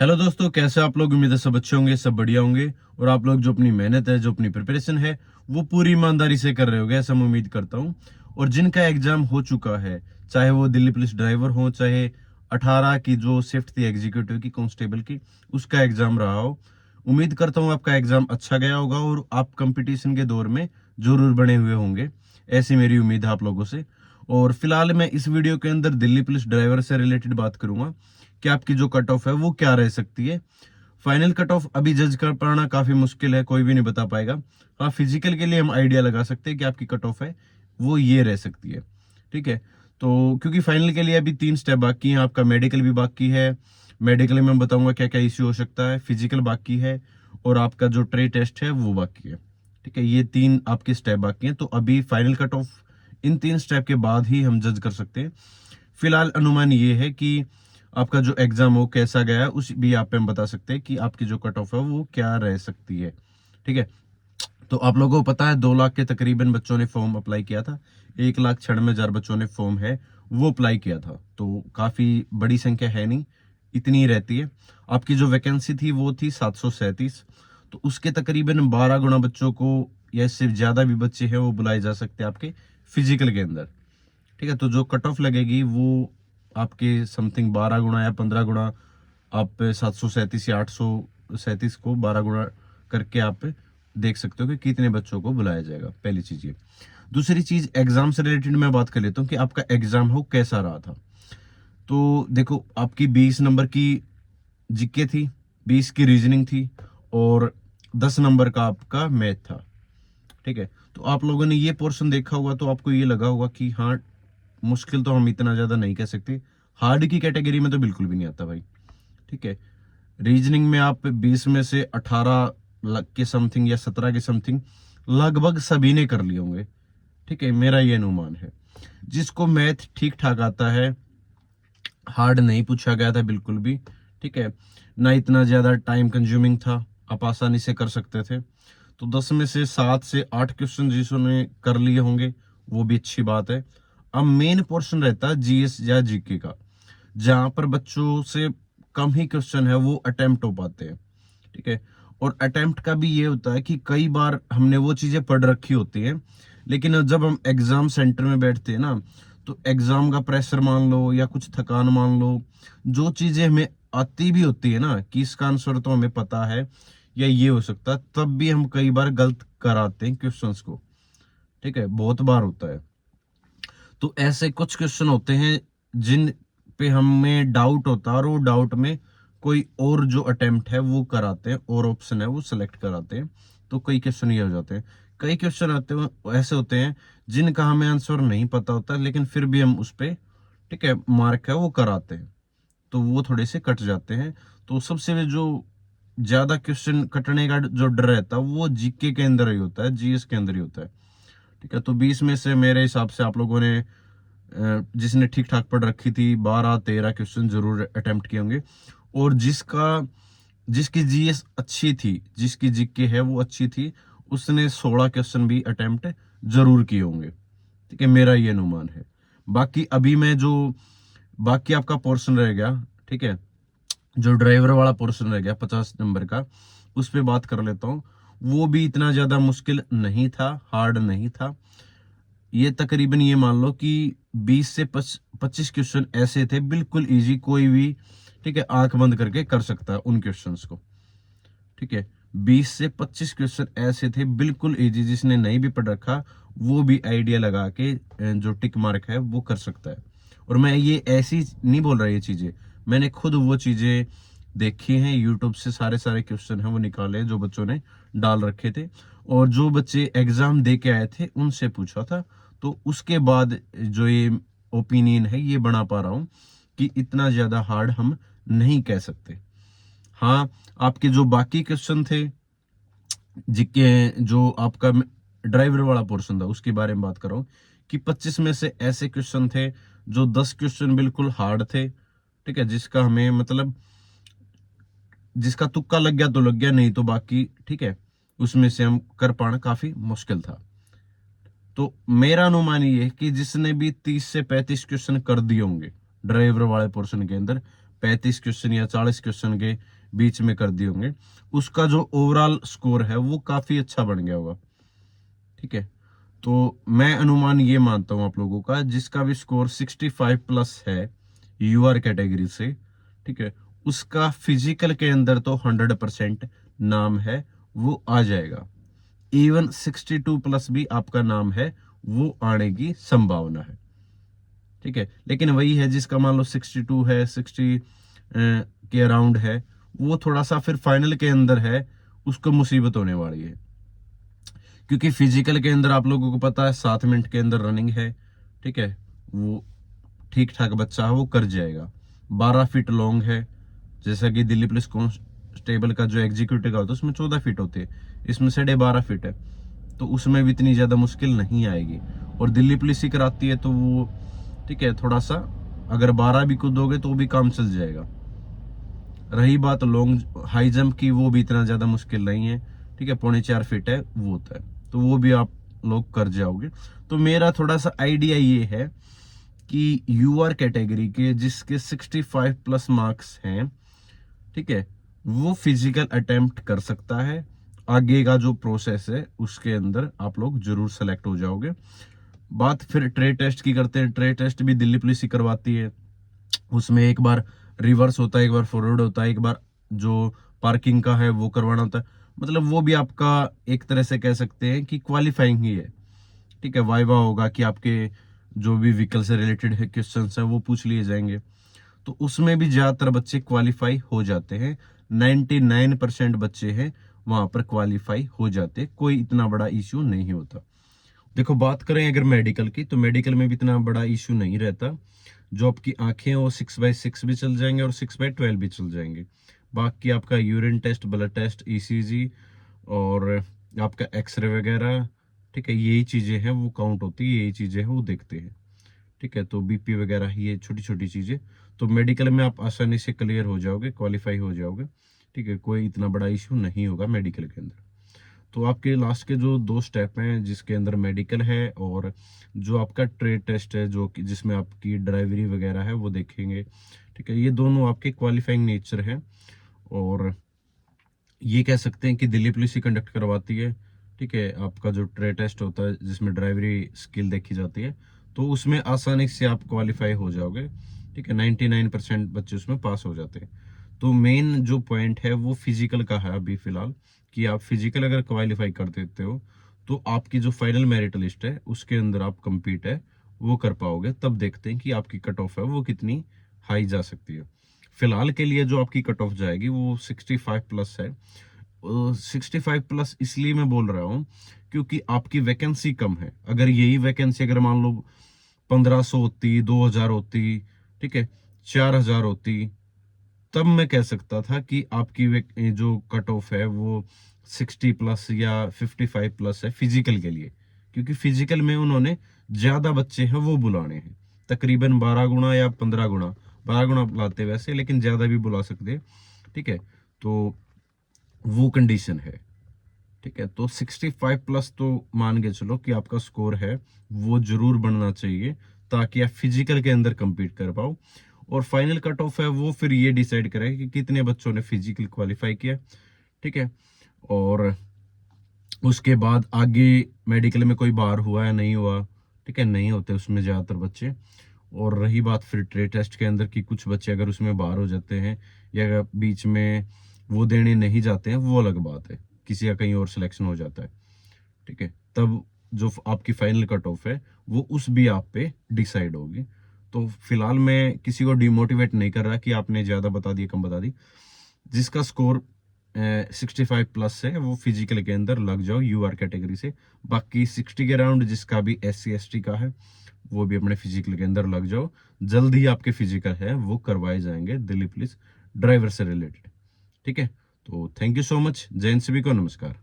Hello दोस्तों, कैसे आप लोग। उम्मीद है सब अच्छे होंगे, सब बढ़िया होंगे और आप लोग जो अपनी मेहनत है, जो अपनी प्रिपरेशन है, वो पूरी ईमानदारी से कर रहे होगे, ऐसा मैं उम्मीद करता हूँ। और जिनका एग्जाम हो चुका है, चाहे वो दिल्ली पुलिस ड्राइवर हो, चाहे 18 की जो शिफ्ट थी एग्जीक्यूटिव की, कांस्टेबल की, उसका एग्जाम रहा हो, उम्मीद करता हूँ आपका एग्जाम अच्छा गया होगा और आप कंपटीशन के दौर में जरूर बने हुए होंगे। ऐसी मेरी उम्मीद है आप लोगों से। और फिलहाल मैं इस वीडियो के अंदर दिल्ली पुलिस ड्राइवर से रिलेटेड बात करूंगा कि आपकी जो कट ऑफ है वो क्या रह सकती है। फाइनल कट ऑफ अभी जज कर पाना काफी मुश्किल है, कोई भी नहीं बता पाएगा। हाँ, फिजिकल के लिए हम आइडिया लगा सकते हैं कि आपकी कट ऑफ है वो ये रह सकती है। ठीक है, तो क्योंकि फाइनल के लिए अभी 3 स्टेप बाकी हैं, आपका मेडिकल भी बाकी है। मेडिकल में मैं बताऊंगा क्या क्या इश्यू हो सकता है, फिजिकल बाकी है और आपका जो ट्रे टेस्ट है वो बाकी है। ठीक है, ये 3 आपके स्टेप बाकी हैं, तो अभी फाइनल कट ऑफ इन 3 स्टेप के बाद ही हम जज कर सकते हैं। फिलहाल अनुमान ये है कि आपका जो एग्जाम हो कैसा गया है, उस भी आप पे हम बता सकते हैं कि आपकी जो कट ऑफ है वो क्या रह सकती है। ठीक है, तो आप लोगों को पता है 2 लाख के तकरीबन बच्चों ने फॉर्म अप्लाई किया था। 1,96,000 बच्चों ने फॉर्म है वो अप्लाई किया था, तो काफी बड़ी संख्या है नहीं, इतनी ही रहती है। आपकी जो वैकेंसी थी वो थी 737, तो उसके तकरीबन 12 गुना बच्चों को या इससे ज्यादा भी बच्चे हैं वो बुलाए जा सकते हैं आपके फिजिकल के अंदर। ठीक है, तो जो कट ऑफ लगेगी वो आपके समथिंग 12 गुना या 15 गुना, आप 737 या 837 को 12 गुना करके आप देख सकते हो कि कितने बच्चों को बुलाया जाएगा। पहली चीज ये। दूसरी चीज, एग्जाम से रिलेटेड मैं बात कर लेता हूँ कि आपका एग्जाम हो कैसा रहा था। तो देखो, आपकी 20 नंबर की जीके थी, 20 की रीजनिंग थी और 10 नंबर का आपका मैथ था। ठीक है, तो आप लोगों ने ये पोर्शन देखा होगा तो आपको ये लगा होगा कि हाँ, मुश्किल तो हम इतना ज्यादा नहीं कह सकते, हार्ड की कैटेगरी में तो बिल्कुल भी नहीं आता भाई। ठीक है, रीजनिंग में आप 20 में से 18 लाख के समथिंग या 17 के समथिंग लगभग सभी ने कर लिए होंगे। ठीक है, मेरा ये अनुमान है। जिसको मैथ ठीक ठाक आता है, हार्ड नहीं पूछा गया था बिल्कुल भी। ठीक है, ना इतना ज्यादा टाइम कंज्यूमिंग था, आप आसानी से कर सकते थे। तो 10 में से 7 से 8 क्वेश्चन जिन्होंने कर लिए होंगे वो भी अच्छी बात है। अब मेन पोर्शन रहता है जीएस या जीके का, जहां पर बच्चों से कम ही क्वेश्चन है वो अटेम्प्ट हो पाते हैं। ठीक है, और अटेम्प्ट का भी ये होता है कि कई बार हमने वो चीजें पढ़ रखी होती है, लेकिन जब हम एग्जाम सेंटर में बैठते हैं ना, तो एग्जाम का प्रेशर मान लो या कुछ थकान मान लो, जो चीजें हमें आती भी होती है ना कि इसका आंसर तो हमें पता है या ये हो सकता है, तब भी हम कई बार गलत कराते हैं क्वेश्चंस को। ठीक है, बहुत बार होता है। तो ऐसे कुछ क्वेश्चन होते हैं जिन पे हमें डाउट होता है और वो डाउट में कोई और जो अटेम्प्ट है वो कराते हैं और ऑप्शन है वो सिलेक्ट कराते हैं, तो कई क्वेश्चन ये हो जाते हैं। कई क्वेश्चन आते हैं ऐसे होते हैं जिनका हमें आंसर नहीं पता होता, लेकिन फिर भी हम उस पे, ठीक है, मार्क है वो कराते हैं, तो वो थोड़े से कट जाते हैं। तो सबसे जो ज्यादा क्वेश्चन कटने का जो डर रहता है वो जीके के अंदर ही होता है, जीएस के अंदर ही होता है। ठीक है, तो 20 में से मेरे हिसाब से आप लोगों ने जिसने ठीक ठाक पढ़ रखी थी 12-13 क्वेश्चन जरूर अटेम्प्ट किए होंगे। और जिसकी जीएस अच्छी थी, जिसकी जीके है वो अच्छी थी, उसने 16 क्वेश्चन भी अटेम्प्ट जरूर किए होंगे। ठीक है, मेरा ये अनुमान है। बाकी अभी मैं जो बाकी आपका पोर्शन रह गया, ठीक है, जो ड्राइवर वाला पोर्शन रह गया 50 नंबर का, उस पे बात कर लेता हूँ। वो भी इतना ज्यादा मुश्किल नहीं था, हार्ड नहीं था। ये तकरीबन ये मान लो कि 20 से 25 क्वेश्चन ऐसे थे बिल्कुल इजी, कोई भी, ठीक है, आंख बंद करके कर सकता है उन क्वेश्चंस को। ठीक है, 20 से 25 क्वेश्चन ऐसे थे बिल्कुल इजी, जिसने नहीं भी पढ़ रखा वो भी आइडिया लगा के जो टिक मार्क है वो कर सकता है। और मैं ये ऐसी नहीं बोल रहा, ये चीजें मैंने खुद वो चीजें देखी हैं यूट्यूब से, सारे सारे क्वेश्चन हैं वो निकाले जो बच्चों ने डाल रखे थे और जो बच्चे एग्जाम दे के आए थे उनसे पूछा था। तो उसके बाद जो ये ओपिनियन है ये बना पा रहा हूं कि इतना ज्यादा हार्ड हम नहीं कह सकते। हाँ, आपके जो बाकी क्वेश्चन थे, जिसके जो आपका ड्राइवर वाला पोर्शन था उसके बारे में बात कर रहा हूँ कि 25 में से ऐसे क्वेश्चन थे जो 10 क्वेश्चन बिल्कुल हार्ड थे। ठीक है, जिसका हमें मतलब जिसका तुक्का लग गया तो लग गया, नहीं तो बाकी ठीक है, उसमें से हम कर पाना काफी मुश्किल था। तो मेरा अनुमान ये है कि जिसने भी 30 से 35 क्वेश्चन कर दिए होंगे ड्राइवर वाले पोर्शन के अंदर, 35 क्वेश्चन या 40 क्वेश्चन के बीच में कर दिए होंगे, उसका जो ओवरऑल स्कोर है वो काफी अच्छा बन गया होगा। ठीक है, तो मैं अनुमान ये मानता हूं आप लोगों का, जिसका भी स्कोर 65 प्लस है यूआर कैटेगरी से, ठीक है, उसका फिजिकल के अंदर तो 100% नाम है, वो आ जाएगा। इवन 62 प्लस भी आपका नाम है, वो आने की संभावना है। ठीक है, लेकिन वही है जिसका मान लो 62 है, 60 के अराउंड है, वो थोड़ा सा फिर फाइनल के अंदर है, उसको मुसीबत होने वाली है। क्योंकि फिजिकल के अंदर आप लोगों को पता है 7 मिनट के अंदर रनिंग है। ठीक है, वो ठीक ठाक बच्चा है, वो कर जाएगा। 12 फीट लॉन्ग है, जैसा कि दिल्ली पुलिस कांस्टेबल का जो एग्जीक्यूटिव का होता है उसमें 14 फीट होते हैं, इसमें 12.5 फीट है, तो उसमें भी इतनी ज्यादा मुश्किल नहीं आएगी। और दिल्ली पुलिस ही कराती है, तो वो ठीक है, थोड़ा सा अगर 12 भी कूदोगे तो भी काम चल जाएगा। रही बात लॉन्ग हाई जंप की, वो भी इतना ज्यादा मुश्किल नहीं है। ठीक है, 4.25 फीट है, वो होता है, तो वो भी आप लोग कर जाओगे। तो मेरा थोड़ा सा आइडिया ये है कि यूआर कैटेगरी के जिसके 65 प्लस मार्क्स हैं, ठीक है, वो फिजिकल अटेम्प्ट कर सकता है। आगे का जो प्रोसेस है उसके अंदर आप लोग जरूर सेलेक्ट हो जाओगे। बात फिर ट्रेड टेस्ट की करते हैं। ट्रेड टेस्ट भी दिल्ली पुलिस ही करवाती है। उसमें एक बार रिवर्स होता है, एक बार फॉरवर्ड होता है, एक बार जो पार्किंग का है वो करवाना होता है। मतलब वो भी आपका एक तरह से कह सकते हैं कि क्वालिफाइंग ही है। ठीक है, वाइवा होगा कि आपके जो भी व्हीकल से रिलेटेड है क्वेश्चन है वो पूछ लिए जाएंगे, तो उसमें भी ज्यादातर बच्चे क्वालिफाई हो जाते हैं। 99% बच्चे हैं वहां पर क्वालिफाई हो जाते, कोई इतना बड़ा इश्यू नहीं होता। देखो, बात करें अगर मेडिकल की, तो मेडिकल में भी इतना बड़ा इश्यू नहीं रहता। जो आपकी आंखें हैं वो 6/6 भी चल जाएंगे और 6/12 भी चल जाएंगे। बाकी आपका urine test, blood test, ECG और आपका एक्सरे वगैरह, ठीक है, यही चीजें हैं वो काउंट होती है, यही चीजें हैं वो देखते हैं। ठीक है, तो बीपी वगैरह ये छोटी छोटी चीजें, तो मेडिकल में आप आसानी से क्लियर हो जाओगे, क्वालिफाई हो जाओगे। ठीक है, कोई इतना बड़ा इश्यू नहीं होगा मेडिकल के अंदर। तो आपके लास्ट के जो 2 स्टेप हैं, जिसके अंदर मेडिकल है और जो आपका ट्रेड टेस्ट है, जो कि जिसमें आपकी ड्राइवरी वगैरह है वो देखेंगे। ठीक है, ये दोनों आपके क्वालिफाइंग नेचर है, और ये कह सकते हैं कि दिल्ली पुलिस ही कंडक्ट करवाती है। ठीक है, आपका जो ट्रेड टेस्ट होता है जिसमें ड्राइवरी स्किल देखी जाती है, तो उसमें आसानी से आप क्वालिफाई हो जाओगे। ठीक है, 99% बच्चे उसमें पास हो जाते हैं। तो मेन जो पॉइंट है वो फिजिकल का है अभी फिलहाल, कि आप फिजिकल अगर क्वालिफाई कर देते हो तो आपकी जो फाइनल मेरिट लिस्ट है उसके अंदर आप compete है वो कर पाओगे। तब देखते हैं कि आपकी कट ऑफ है वो कितनी हाई जा सकती है। फिलहाल के लिए जो आपकी कट ऑफ जाएगी वो 65 प्लस है। 65 प्लस इसलिए मैं बोल रहा हूँ क्योंकि आपकी वैकेंसी कम है। अगर यही वैकेंसी अगर मान लो 1500 होती, 2000 होती, ठीक है, 4000 होती, तब मैं कह सकता था कि आपकी जो कट ऑफ है वो 60 प्लस या 55 प्लस है फिजिकल के लिए। क्योंकि फिजिकल में उन्होंने ज्यादा बच्चे हैं वो बुलाने हैं, तकरीबन 12 गुना या 15 गुना, 12 गुना बुलाते वैसे, लेकिन ज्यादा भी बुला सकते। ठीक है, तो वो कंडीशन है। ठीक है, तो 65 प्लस तो मान के चलो कि आपका स्कोर है, वो जरूर बनना चाहिए ताकि आप फिजिकल के अंदर compete कर पाओ। और फाइनल कट ऑफ है वो फिर ये डिसाइड करे कि कितने बच्चों ने फिजिकल क्वालिफाई किया। ठीक है, और उसके बाद आगे मेडिकल में कोई बार हुआ या नहीं हुआ। ठीक है, नहीं होते उसमें ज्यादातर बच्चे। और रही बात फिर ट्रेड टेस्ट के अंदर की, कुछ बच्चे अगर उसमें बाहर हो जाते हैं या बीच में वो देने नहीं जाते हैं, वो अलग बात है, किसी का कहीं और सिलेक्शन हो जाता है। ठीक है, तब जो आपकी फाइनल कट ऑफ है वो उस भी आप पे डिसाइड होगी। तो फिलहाल मैं किसी को डिमोटिवेट नहीं कर रहा कि आपने ज्यादा बता दी कम बता दी। जिसका स्कोर 65 प्लस है वो फिजिकल के अंदर लग जाओ यूआर कैटेगरी से। बाकी 60 के अराउंड जिसका भी SC ST का है वो भी अपने फिजिकल के अंदर लग जाओ। जल्द ही आपके फिजिकल है वो करवाए जाएंगे दिल्ली पुलिस ड्राइवर से रिलेटेड। ठीक है, तो थैंक यू सो मच। जय हिंद, सभी को नमस्कार।